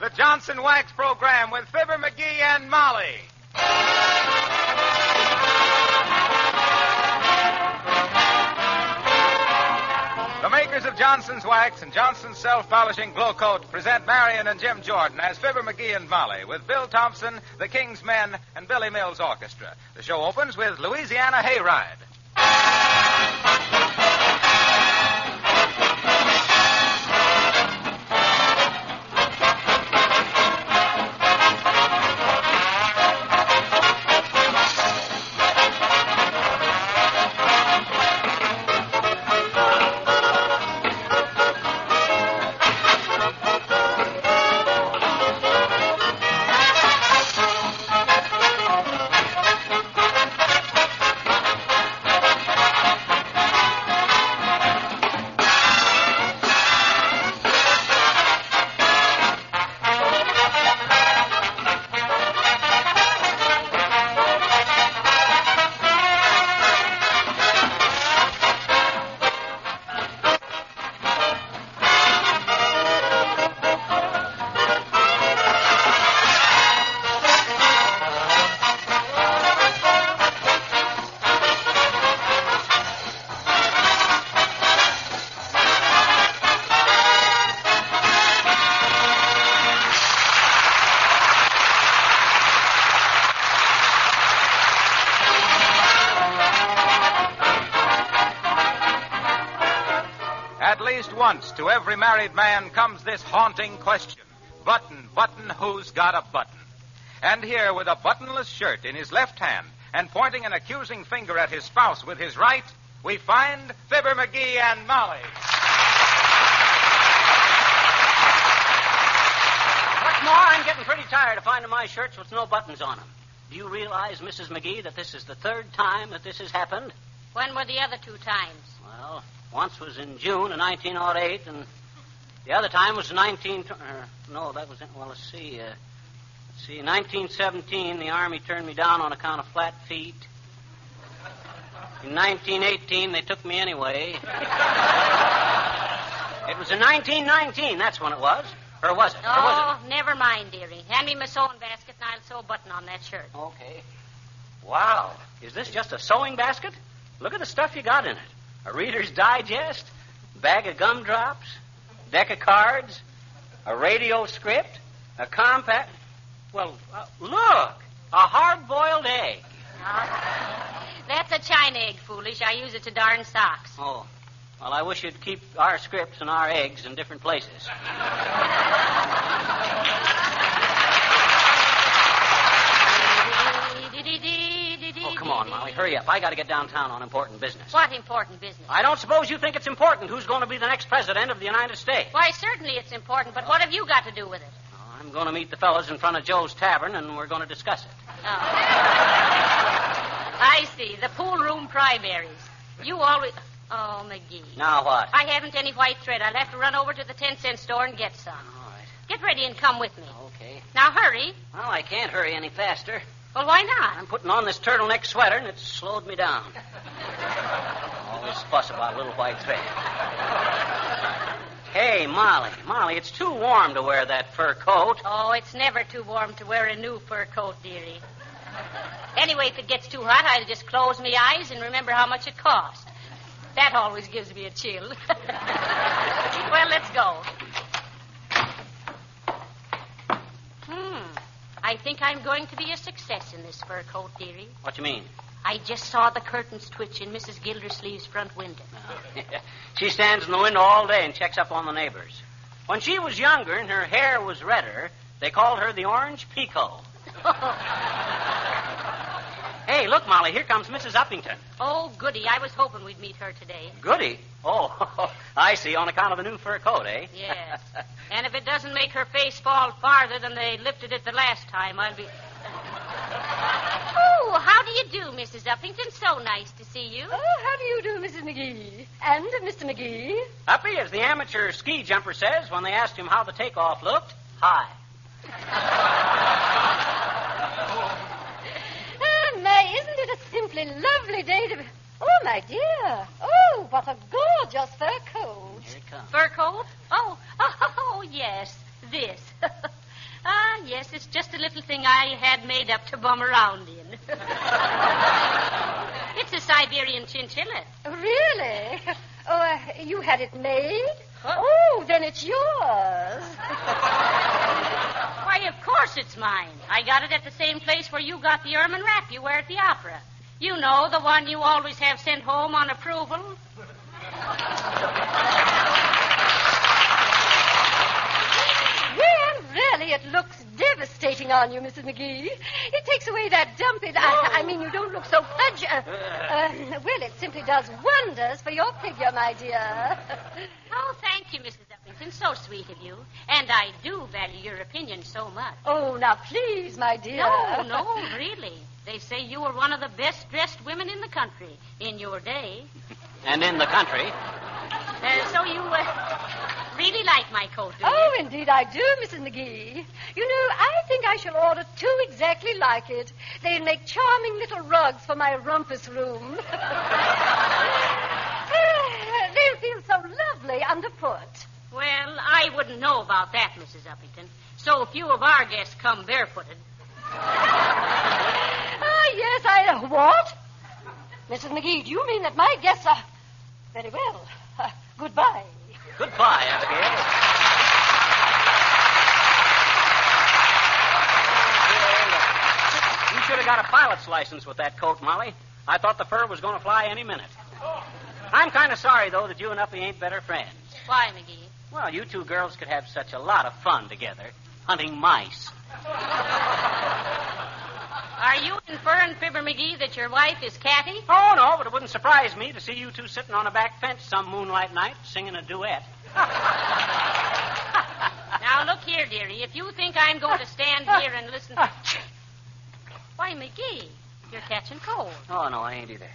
the Johnson Wax Program with Fibber McGee and Molly. The makers of Johnson's Wax and Johnson's Self-Polishing Glow Coat present Marion and Jim Jordan as Fibber McGee and Molly with Bill Thompson, the King's Men, and Billy Mills Orchestra. The show opens with Louisiana Hayride. At least once to every married man comes this haunting question. Button, button, who's got a button? And here, with a buttonless shirt in his left hand and pointing an accusing finger at his spouse with his right, we find Fibber McGee and Molly. What's more, I'm getting pretty tired of finding my shirts with no buttons on them. Do you realize, Mrs. McGee, that this is the third time that this has happened? When were the other two times? Well, once was in June of 1908, and the other time was in 1917, the Army turned me down on account of flat feet. In 1918, they took me anyway. It was in 1919, that's when it was. Or was it? Oh, never mind, dearie. Hand me my sewing basket, and I'll sew a button on that shirt. Okay. Wow. Is this just a sewing basket? Look at the stuff you got in it. A Reader's Digest, bag of gumdrops, deck of cards, a radio script, a compact... Well, look! A hard-boiled egg. That's a china egg, foolish. I use it to darn socks. Oh. Well, I wish you'd keep our scripts and our eggs in different places. Oh, come on, Molly. Hurry up. I got to get downtown on important business. What important business? I don't suppose you think it's important who's going to be the next president of the United States. Why, certainly it's important, but what have you got to do with it? Oh, I'm going to meet the fellows in front of Joe's Tavern, and we're going to discuss it. Oh. I see. The pool room primaries. You always... Oh, McGee. Now what? I haven't any white thread. I'll have to run over to the 10-cent store and get some. All right. Get ready and come with me. Okay. Now, hurry. Well, I can't hurry any faster. Well, why not? I'm putting on this turtleneck sweater, and it's slowed me down. All this fuss about a little white thread. Hey, Molly. Molly, it's too warm to wear that fur coat. Oh, it's never too warm to wear a new fur coat, dearie. Anyway, if it gets too hot, I'll just close my eyes and remember how much it cost. That always gives me a chill. Well, let's go. I think I'm going to be a success in this fur coat, dearie. What you mean? I just saw the curtains twitch in Mrs. Gildersleeve's front window. She stands in the window all day and checks up on the neighbors. When she was younger and her hair was redder, they called her the Orange Pico. Hey, look, Molly, here comes Mrs. Uppington. Oh, goody. I was hoping we'd meet her today. Goody? Oh, I see, on account of the new fur coat, eh? Yes. And if it doesn't make her face fall farther than they lifted it the last time, I'll be... Oh, how do you do, Mrs. Uppington? So nice to see you. Oh, how do you do, Mrs. McGee? And Mr. McGee? Uppy, as the amateur ski jumper says when they asked him how the takeoff looked, hi. May, isn't it a simply lovely day to be... Oh, my dear. Oh, what a gorgeous fur coat. Here it comes. Fur coat? Oh, yes, this. It's just a little thing I had made up to bum around in. It's a Siberian chinchilla. Really? Oh, you had it made? Oh, then it's yours. Why, of course it's mine. I got it at the same place where you got the ermine wrap you wear at the opera. You know, the one you always have sent home on approval. Well, really, it looks devastating on you, Mrs. McGee. It takes away that dumpy... I mean, you don't look so pudgy. Well, it simply does wonders for your figure, my dear. Oh, thank you, Mrs. Uppington. So sweet of you. And I do value your opinion so much. Oh, now, please, my dear. No, really. They say you were one of the best-dressed women in the country in your day. And in the country. So you really like my coat, do you? Oh, indeed I do, Mrs. McGee. You know, I think I shall order 2 exactly like it. They'll make charming little rugs for my rumpus room. They'll feel so lovely underfoot. Well, I wouldn't know about that, Mrs. Uppington. So few of our guests come barefooted. Yes, what? Mrs. McGee, do you mean that my guests are... Very well. Goodbye. Goodbye, Abigail. You should have got a pilot's license with that coat, Molly. I thought the fur was going to fly any minute. I'm kind of sorry, though, that you and Uppy ain't better friends. Why, McGee? Well, you two girls could have such a lot of fun together, hunting mice. Are you inferring, Fibber McGee, that your wife is catty? Oh, no, but it wouldn't surprise me to see you two sitting on a back fence some moonlight night singing a duet. Now, look here, dearie. If you think I'm going to stand here and listen... Why, McGee, you're catching cold. Oh, no, I ain't either.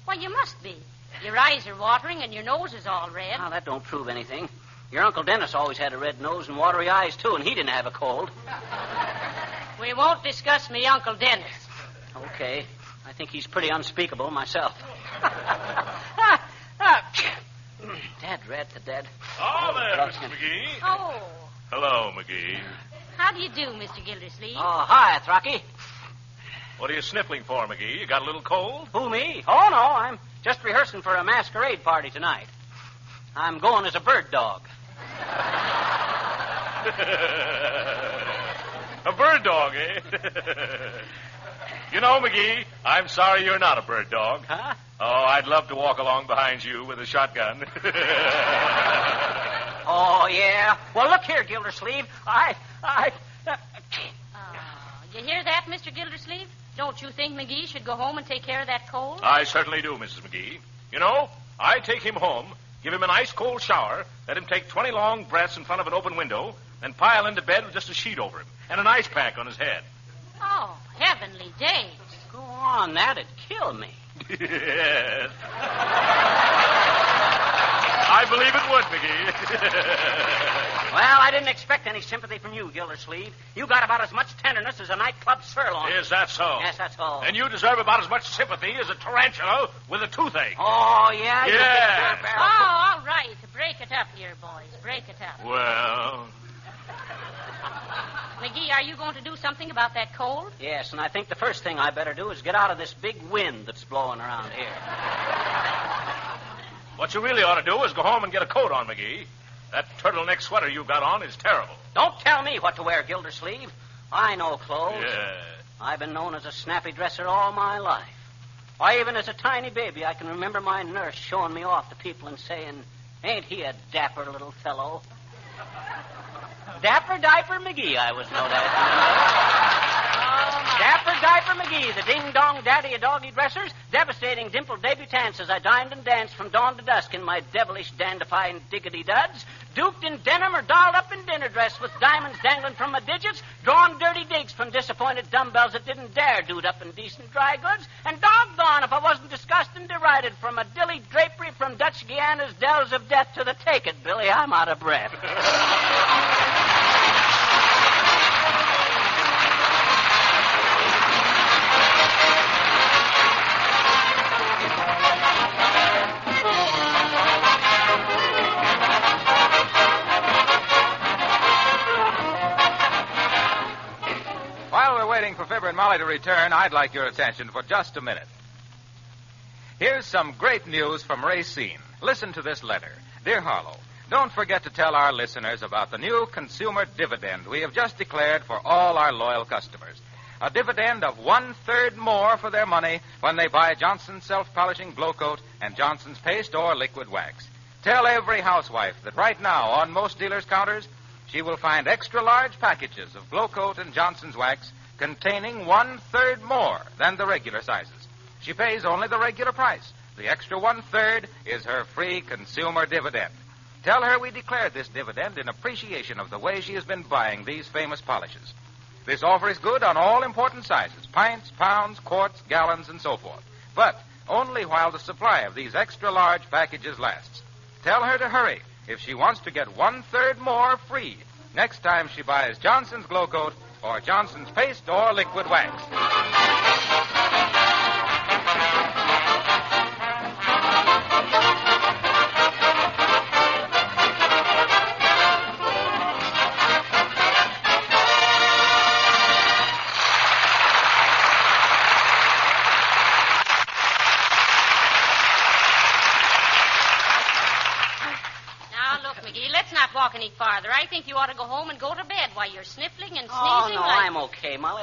Why, you must be. Your eyes are watering and your nose is all red. Now, that don't prove anything. Your Uncle Dennis always had a red nose and watery eyes, too, and he didn't have a cold. We won't discuss me Uncle Dennis. Okay. I think he's pretty unspeakable myself. Dad, rat the dead. Oh, there, Mrs. McGee. Oh. Hello, McGee. How do you do, Mr. Gildersleeve? Oh, hi, Throcky. What are you sniffling for, McGee? You got a little cold? Who, me? Oh, no, I'm just rehearsing for a masquerade party tonight. I'm going as a bird dog. A bird dog, eh? You know, McGee, I'm sorry you're not a bird dog. Huh? Oh, I'd love to walk along behind you with a shotgun. Oh, yeah? Well, look here, Gildersleeve. You hear that, Mr. Gildersleeve? Don't you think McGee should go home and take care of that cold? I certainly do, Mrs. McGee. You know, I take him home, give him an ice-cold shower, let him take 20 long breaths in front of an open window, then pile into bed with just a sheet over him and an ice pack on his head. Oh, heavenly days. Go on, that'd kill me. Yes. I believe it would, McGee. Well, I didn't expect any sympathy from you, Gildersleeve. You got about as much tenderness as a nightclub sirloin. Is that so? Yes, that's all. And you deserve about as much sympathy as a tarantula with a toothache. Oh, yeah? Yes. Oh, all right. Break it up here, boys. Break it up. Well, McGee, are you going to do something about that cold? Yes, and I think the first thing I better do is get out of this big wind that's blowing around here. what you really ought to do is go home and get a coat on, McGee. That turtleneck sweater you've got on is terrible. Don't tell me what to wear, Gildersleeve. I know clothes. Yeah. I've been known as a snappy dresser all my life. Why, even as a tiny baby, I can remember my nurse showing me off to people and saying, "Ain't he a dapper little fellow?" Dapper Diaper McGee, I was known as. Dapper Diaper McGee, the ding-dong daddy of doggy dressers, devastating dimpled debutantes as I dined and danced from dawn to dusk in my devilish dandifying diggity-duds, duped in denim or dolled up in dinner dress with diamonds dangling from my digits, drawn dirty digs from disappointed dumbbells that didn't dare dude up in decent dry goods, and doggone if I wasn't disgusted and derided from a dilly drapery from Dutch Guiana's dells of death to the take it, Billy. I'm out of breath. waiting for Fibber and Molly to return, I'd like your attention for just a minute. Here's some great news from Racine. Listen to this letter. Dear Harlow, don't forget to tell our listeners about the new consumer dividend we have just declared for all our loyal customers. A dividend of 1/3 more for their money when they buy Johnson's self-polishing glow coat and Johnson's paste or liquid wax. Tell every housewife that right now on most dealers' counters, she will find extra-large packages of glow coat and Johnson's wax containing 1/3 more than the regular sizes. She pays only the regular price. The extra 1/3 is her free consumer dividend. Tell her we declared this dividend in appreciation of the way she has been buying these famous polishes. This offer is good on all important sizes, pints, pounds, quarts, gallons, and so forth, but only while the supply of these extra-large packages lasts. Tell her to hurry if she wants to get 1/3 more free next time she buys Johnson's Glow Coat or Johnson's Paste or Liquid Wax. Walk any farther. I think you ought to go home and go to bed while you're sniffling and sneezing. Oh, no, I'm okay, Molly.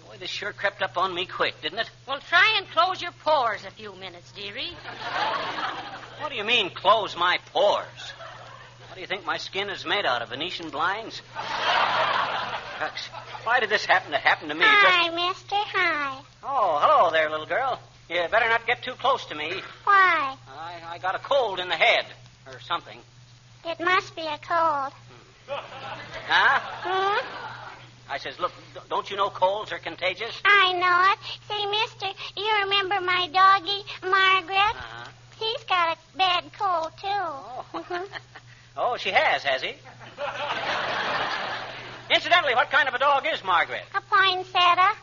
Boy, this sure crept up on me quick, didn't it? Well, try and close your pores a few minutes, dearie. What do you mean, close my pores? What do you think my skin is made out of, Venetian blinds? Shucks, why did this happen to me? Hi, mister. Hi. Oh, hello there, little girl. You better not get too close to me. Why? I got a cold in the head. Or something. It must be a cold. Huh? Hmm? I says, look, don't you know colds are contagious? I know it. Say, mister, you remember my doggie, Margaret? Uh-huh. He's got a bad cold, too. Oh, oh, she has he? Incidentally, what kind of a dog is Margaret? A poinsettia.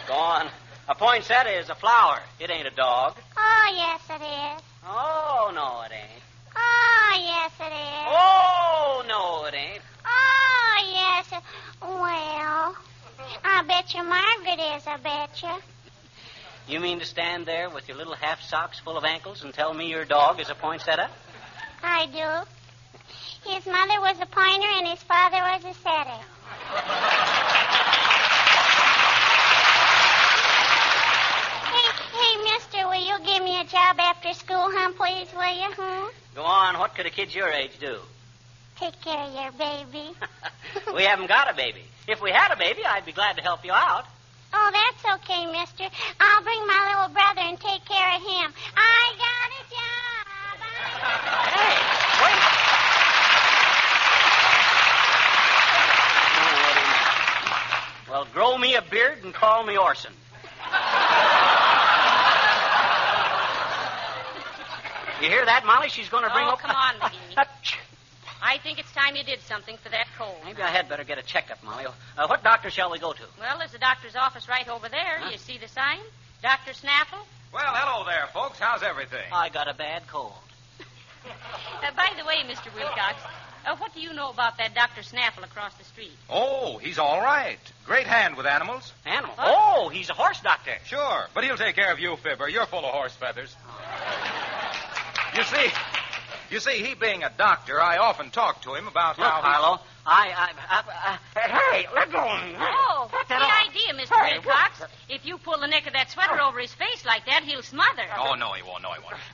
Go on. A poinsettia is a flower. It ain't a dog. Oh, yes, it is. Oh, no, it ain't. Oh, yes, it is. Oh, no, it ain't. Oh, yes. Well, I bet you Margaret is, I bet you. You mean to stand there with your little half socks full of ankles and tell me your dog is a poinsettia? I do. His mother was a pointer and his father was a setter. Hey, mister, will you give me a job after school, please, will you? Go on. What could a kid your age do? Take care of your baby. We haven't got a baby. If we had a baby, I'd be glad to help you out. Oh, that's okay, mister. I'll bring my little brother and take care of him. I got a job. Hey, wait. Oh, well, grow me a beard and call me Orson. You hear that, Molly? She's going to bring up... come on, McGee. I think it's time you did something for that cold. Maybe I had better get a checkup, Molly. What doctor shall we go to? Well, there's a doctor's office right over there. Huh? You see the sign? Dr. Snaffle? Well, hello there, folks. How's everything? I got a bad cold. By the way, Mr. Wilcox, what do you know about that Dr. Snaffle across the street? Oh, he's all right. Great hand with animals. Animal? What? Oh, he's a horse doctor. Sure, but he'll take care of you, Fibber. You're full of horse feathers. You see, he being a doctor, I often talk to him about Look, how... Harlow, hey, let go. Oh, what's the idea, Mr. Wilcox? If you pull the neck of that sweater over his face like that, he'll smother. Oh, no, he won't.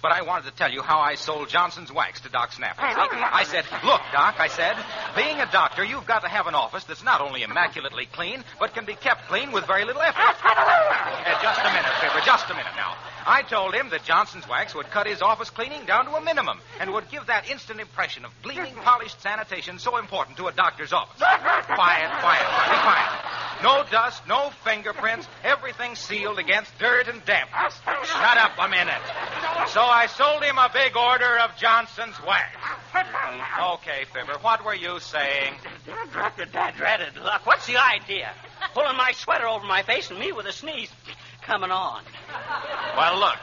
But I wanted to tell you how I sold Johnson's wax to Doc Snaffle. I said, look, Doc, being a doctor, you've got to have an office that's not only immaculately clean, but can be kept clean with very little effort. Just a minute, Fibber, just a minute now. I told him that Johnson's wax would cut his office cleaning down to a minimum and would give that instant impression of gleaming, polished sanitation so important to a doctor's office. Quiet. Be quiet. No dust, no fingerprints, everything sealed against dirt and damp. Shut up a minute. So I sold him a big order of Johnson's wax. Okay, Fibber, what were you saying? Dreaded luck. What's the idea? Pulling my sweater over my face and me with a sneeze coming on. Well, look.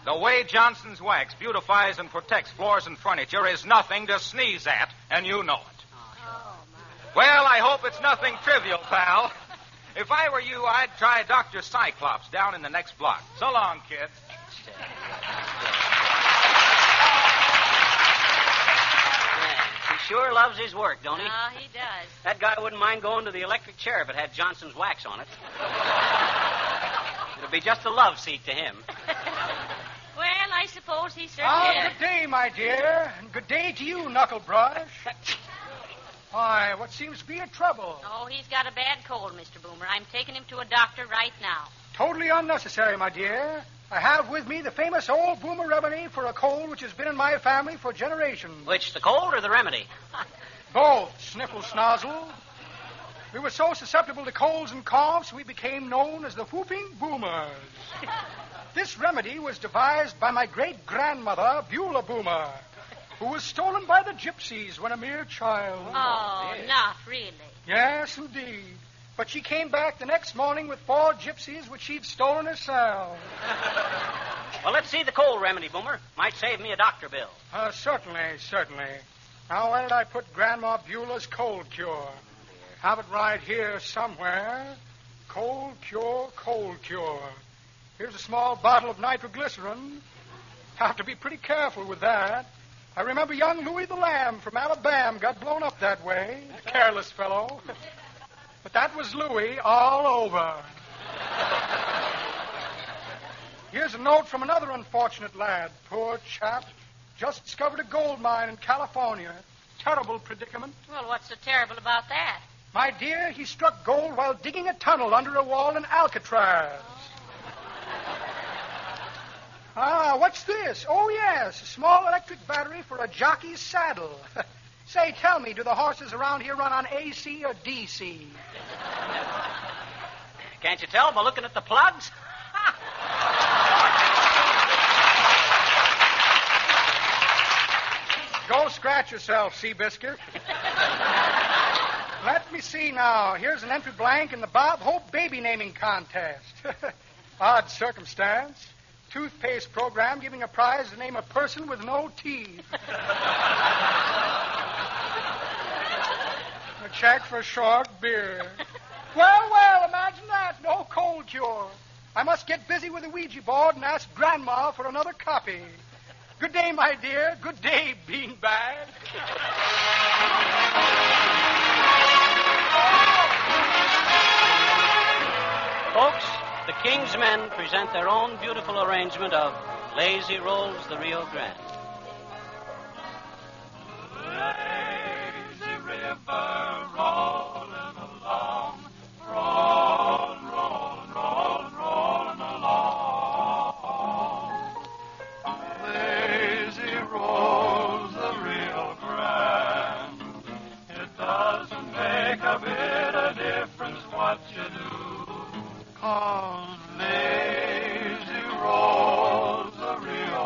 The way Johnson's wax beautifies and protects floors and furniture is nothing to sneeze at, and you know it. Well, I hope it's nothing trivial, pal. If I were you, I'd try Dr. Cyclops down in the next block. So long, kids. He sure loves his work, don't he? Oh, he does. That guy wouldn't mind going to the electric chair if it had Johnson's wax on it. It'll be just a love seat to him. Well, I suppose he certainly is. Good day, my dear. And good day to you, Knucklebrush. Why, what seems to be a trouble? Oh, he's got a bad cold, Mr. Boomer. I'm taking him to a doctor right now. Totally unnecessary, my dear. I have with me the famous old Boomer remedy for a cold which has been in my family for generations. Which, the cold or the remedy? Both, sniffle snozzle. We were so susceptible to colds and coughs, we became known as the Whooping Boomers. This remedy was devised by my great-grandmother, Beulah Boomer, who was stolen by the gypsies when a mere child. Oh, not really. Yes, indeed. But she came back the next morning with 4 gypsies which she'd stolen herself. Well, let's see the cold remedy, Boomer. Might save me a doctor bill. Certainly. Now, where did I put Grandma Beulah's cold cure? Have it right here somewhere. Cold cure. Here's a small bottle of nitroglycerin. Have to be pretty careful with that. I remember young Louis the Lamb from Alabama got blown up that way. Careless fellow. But that was Louis all over. Here's a note from another unfortunate lad. Poor chap. Just discovered a gold mine in California. Terrible predicament. Well, what's so terrible about that? My dear, he struck gold while digging a tunnel under a wall in Alcatraz. What's this? Oh, yes, a small electric battery for a jockey's saddle. Say, tell me, do the horses around here run on AC or DC? Can't you tell by looking at the plugs? Go scratch yourself, Seabiscuit. Let me see now. Here's an entry blank in the Bob Hope baby naming contest. Odd circumstance. Toothpaste program giving a prize to name a person with no teeth. A check for short beer. Well, imagine that. No cold cure. I must get busy with the Ouija board and ask Grandma for another copy. Good day, my dear. Good day, beanbag. Folks, the King's Men present their own beautiful arrangement of Lazy Rolls the Rio Grande. Lazy river rolling along, rolling along. Lazy rolls the Rio Grande. It doesn't make a bit of difference what you do. 'Cause lazy rolls the Rio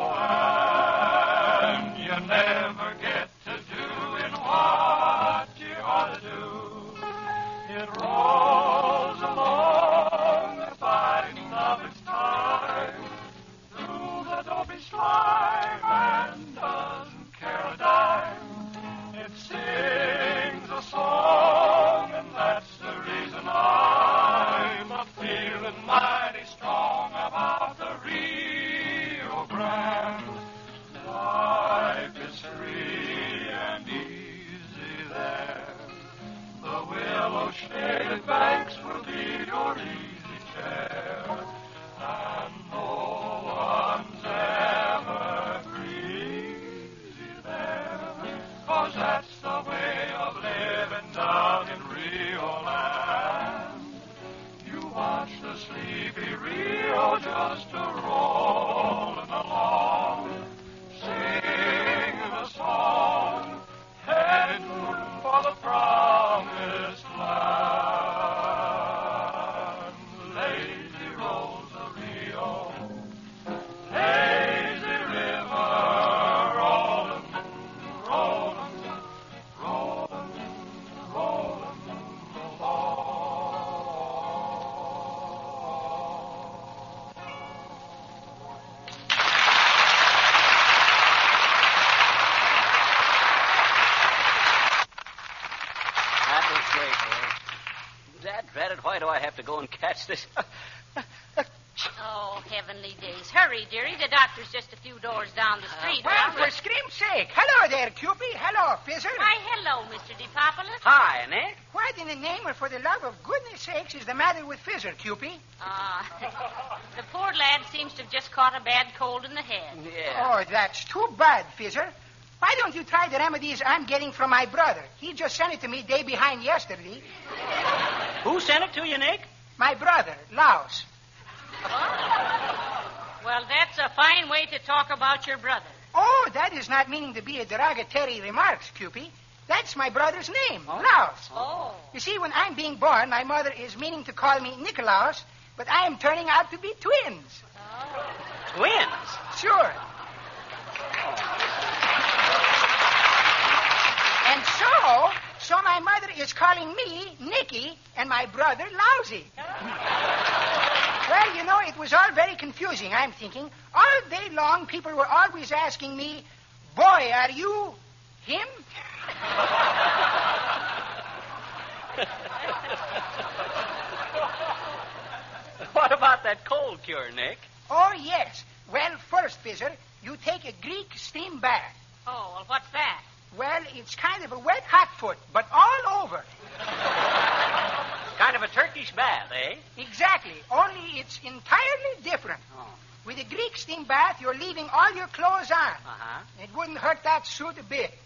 and you never get to doing what you ought to do. It rolls along the biding of its time through the dopey slime and doesn't care a dime. It sings a song and that's the reason I'm feeling mighty strong about the Rio Grande. Life is free and easy there. The willow-shaded banks will be your easy chair. And no one's ever greasy there. 'Cause that's the way of living down in Rio Land. Watch the sleepy Rio just a-rolling along, sing the song, heading for the promised land. Lazy rolls the Rio, lazy river, rolling, Drat it, why do I have to go and catch this? Oh, heavenly days. Hurry, dearie. The doctor's just a few doors down the street. Well, for scream's sake. Hello there, Cupid. Hello, Fizzer. Why, hello, Mr. DePopulis. Hi, Nick. What in the name or for the love of goodness sakes is the matter with Fizzer, Cupid? The poor lad seems to have just caught a bad cold in the head. Yeah. Oh, that's too bad, Fizzer. Why don't you try the remedies I'm getting from my brother? He just sent it to me day behind yesterday. Who sent it to you, Nick? My brother, Laos. Well, that's a fine way to talk about your brother. Oh, that is not meaning to be a derogatory remarks, Cupid. That's my brother's name, Laos. Oh. You see, when I'm being born, my mother is meaning to call me Nicolaus, but I am turning out to be twins. Oh. Twins? Sure. And so my mother is calling me Nicky and my brother Lousy. Well, you know, it was all very confusing, I'm thinking. All day long, people were always asking me, boy, are you him? What about that cold cure, Nick? Oh, yes. Well, first, Fizzer, you take a Greek steam bath. Oh, well, what's that? Well, it's kind of a wet hot foot, but all over. Kind of a Turkish bath, eh? Exactly. Only it's entirely different. Oh. With a Greek steam bath, you're leaving all your clothes on. Uh-huh. It wouldn't hurt that suit a bit.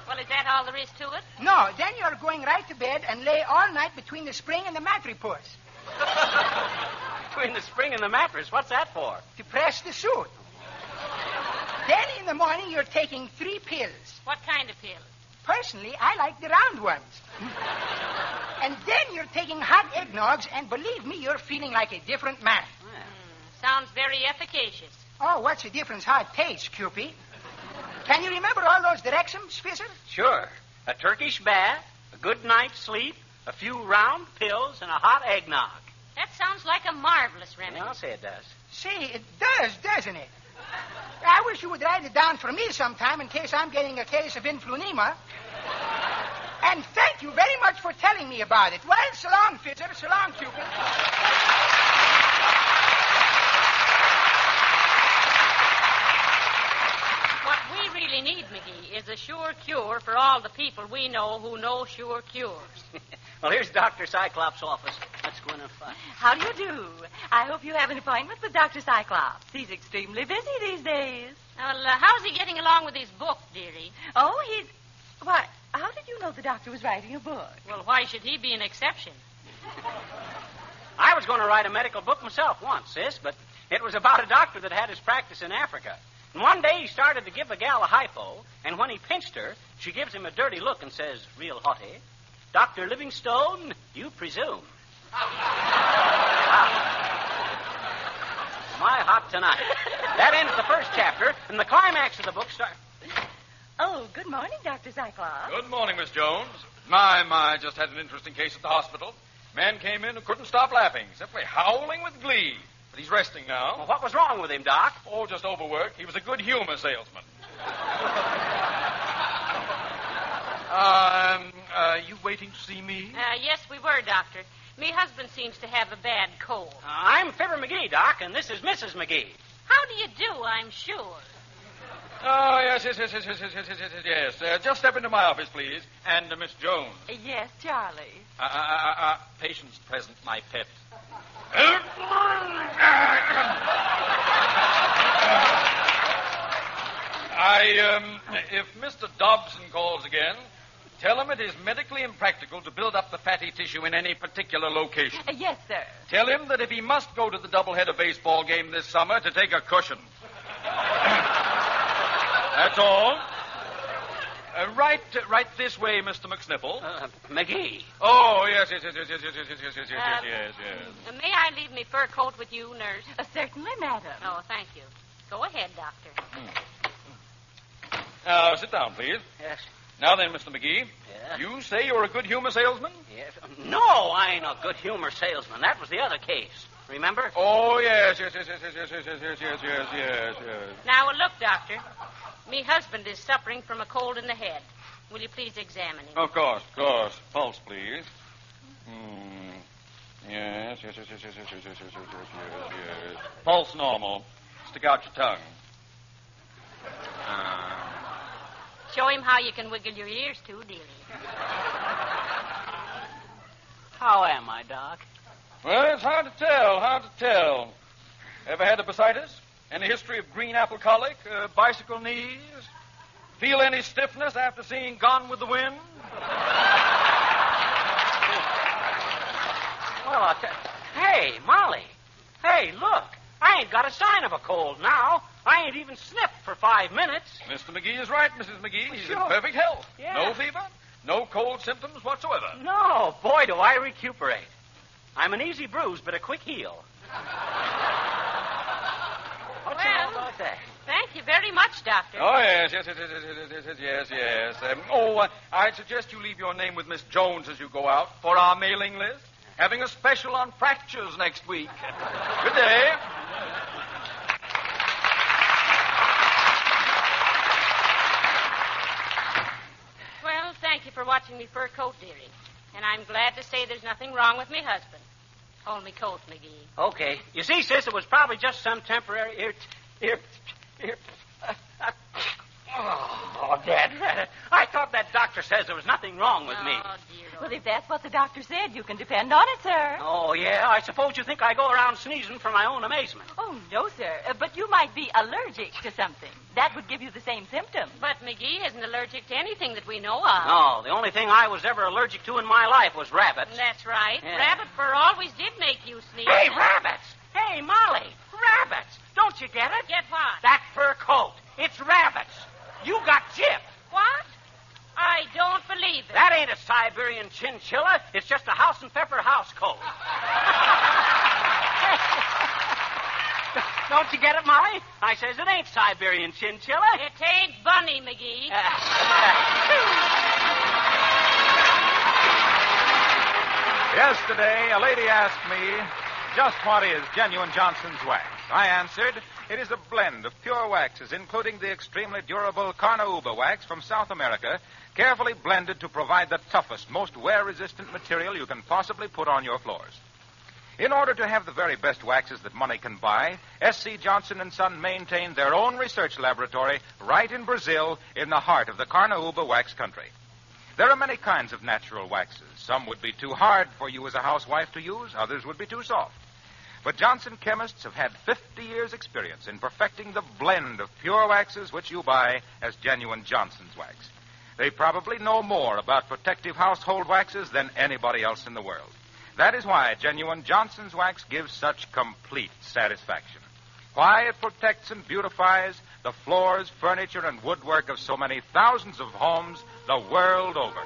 Well, is that all there is to it? No, then you're going right to bed and lay all night between the spring and the mattress Between the spring and the mattress, what's that for? to press the suit. Then in the morning, you're taking 3 pills. What kind of pill? Personally, I like the round ones. And then you're taking hot eggnogs, and believe me, you're feeling like a different man. Sounds very efficacious. Oh, what's the difference how it tastes, Cupid? Can you remember all those directions, Fizzer? Sure. A Turkish bath, a good night's sleep, a few round pills, and a hot eggnog. That sounds like a marvelous remedy. I'll say it does. Say, it does, doesn't it? I wish you would write it down for me sometime in case I'm getting a case of influenza. And thank you very much for telling me about it. Well, so long, Fizzer. So long, Cupid. What we really need, McGee, is a sure cure for all the people we know who know sure cures. Well, here's Dr. Cyclops' office. Let's go in and find. How do you do? I hope you have an appointment with Dr. Cyclops. He's extremely busy these days. Well, how's he getting along with his book, dearie? Oh, he's... Why, how did you know the doctor was writing a book? Well, why should he be an exception? I was going to write a medical book myself once, sis, but it was about a doctor that had his practice in Africa. And one day he started to give a gal a hypo, and when he pinched her, she gives him a dirty look and says, real haughty, Dr. Livingstone, you presume. My hot tonight. That ends the first chapter, and the climax of the book starts... Oh, good morning, Dr. Cyclops. Good morning, Miss Jones. My, just had an interesting case at the hospital. Man came in and couldn't stop laughing, simply howling with glee. But he's resting now. Well, what was wrong with him, Doc? Oh, just overwork. He was a good humor salesman. You waiting to see me? Yes, we were, Doctor. Me husband seems to have a bad cold. I'm Fibber McGee, Doc, and this is Mrs. McGee. How do you do, I'm sure? Oh, yes. Just step into my office, please. And Miss Jones. Yes, Charlie. Patient's present, my pet. If Mr. Dobson calls again, tell him it is medically impractical to build up the fatty tissue in any particular location. Yes, sir. Tell him that if he must go to the doubleheader baseball game this summer, to take a cushion. That's all. Right this way, Mr. McSniffle. McGee. Oh, yes. Yes. May I leave me fur coat with you, nurse? Certainly, madam. Oh, thank you. Go ahead, Doctor. Now, sit down, please. Yes. Now then, Mr. McGee. Yeah? You say you're a good humor salesman? Yes. No, I ain't a good humor salesman. That was the other case. Remember? Oh, yes. Yes. Now, look, Doctor. Me husband is suffering from a cold in the head. Will you please examine him? Of course. Pulse, please. Yes. Pulse normal. Stick out your tongue. Show him how you can wiggle your ears, too, dearie. How am I, Doc? Well, it's hard to tell. Ever had appendicitis? Any history of green apple colic? Bicycle knees? Feel any stiffness after seeing Gone with the Wind? Well, hey, Molly. Hey, look. I ain't got a sign of a cold now. I ain't even sniffed for 5 minutes. Mr. McGee is right, Mrs. McGee. He's Sure. in perfect health. Yeah. No fever, no cold symptoms whatsoever. No, boy, do I recuperate. I'm an easy bruise, but a quick heal. What's all about that? Thank you very much, Doctor. Oh, yes. I'd suggest you leave your name with Miss Jones as you go out for our mailing list. Having a special on fractures next week. Good day. Well, thank you for watching me fur coat, dearie. And I'm glad to say there's nothing wrong with me husband. Only coat, McGee. Okay. You see, sis, it was probably just some temporary Oh, Dad. I thought that doctor says there was nothing wrong with me. Oh, dear. Well, if that's what the doctor said, you can depend on it, sir. Oh, yeah? I suppose you think I go around sneezing for my own amazement. Oh, no, sir. But you might be allergic to something. That would give you the same symptoms. But McGee isn't allergic to anything that we know of. No, the only thing I was ever allergic to in my life was rabbits. That's right. Yeah. Rabbit fur always did make you sneeze. Hey, rabbits! Hey, Molly, rabbits! Don't you get it? Get what? That fur coat. It's rabbits. You got gypped. What? I don't believe it. That ain't a Siberian chinchilla. It's just a house and pepper house coat. Don't you get it, Molly? I says it ain't Siberian chinchilla. It ain't Bunny, McGee. Yesterday, a lady asked me, just what is genuine Johnson's wax? I answered, it is a blend of pure waxes, including the extremely durable Carnauba wax from South America, carefully blended to provide the toughest, most wear-resistant material you can possibly put on your floors. In order to have the very best waxes that money can buy, S.C. Johnson & Son maintained their own research laboratory right in Brazil, in the heart of the Carnauba wax country. There are many kinds of natural waxes. Some would be too hard for you as a housewife to use. Others would be too soft. But Johnson chemists have had 50 years' experience in perfecting the blend of pure waxes which you buy as genuine Johnson's wax. They probably know more about protective household waxes than anybody else in the world. That is why genuine Johnson's wax gives such complete satisfaction. Why it protects and beautifies the floors, furniture, and woodwork of so many thousands of homes the world over.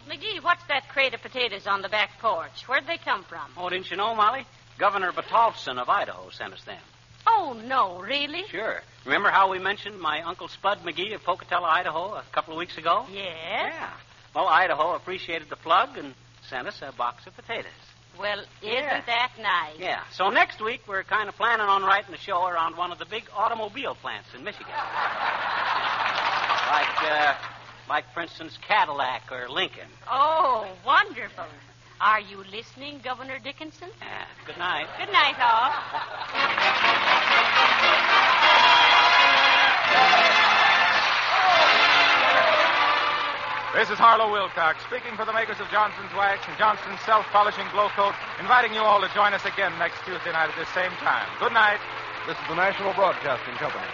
McGee, what's that crate of potatoes on the back porch? Where'd they come from? Oh, didn't you know, Molly? Governor Batolfson of Idaho sent us them. Oh, no, really? Sure. Remember how we mentioned my Uncle Spud McGee of Pocatello, Idaho, a couple of weeks ago? Yes. Yeah. Well, Idaho appreciated the plug and sent us a box of potatoes. Well, isn't that nice? Yeah. So next week, we're kind of planning on writing a show around one of the big automobile plants in Michigan. Like, for instance, Cadillac or Lincoln. Oh, wonderful. Are you listening, Governor Dickinson? Yeah. Good night. Good night, all. This is Harlow Wilcox, speaking for the makers of Johnson's Wax and Johnson's Self-Polishing Glow Coat, inviting you all to join us again next Tuesday night at this same time. Good night. This is the National Broadcasting Company.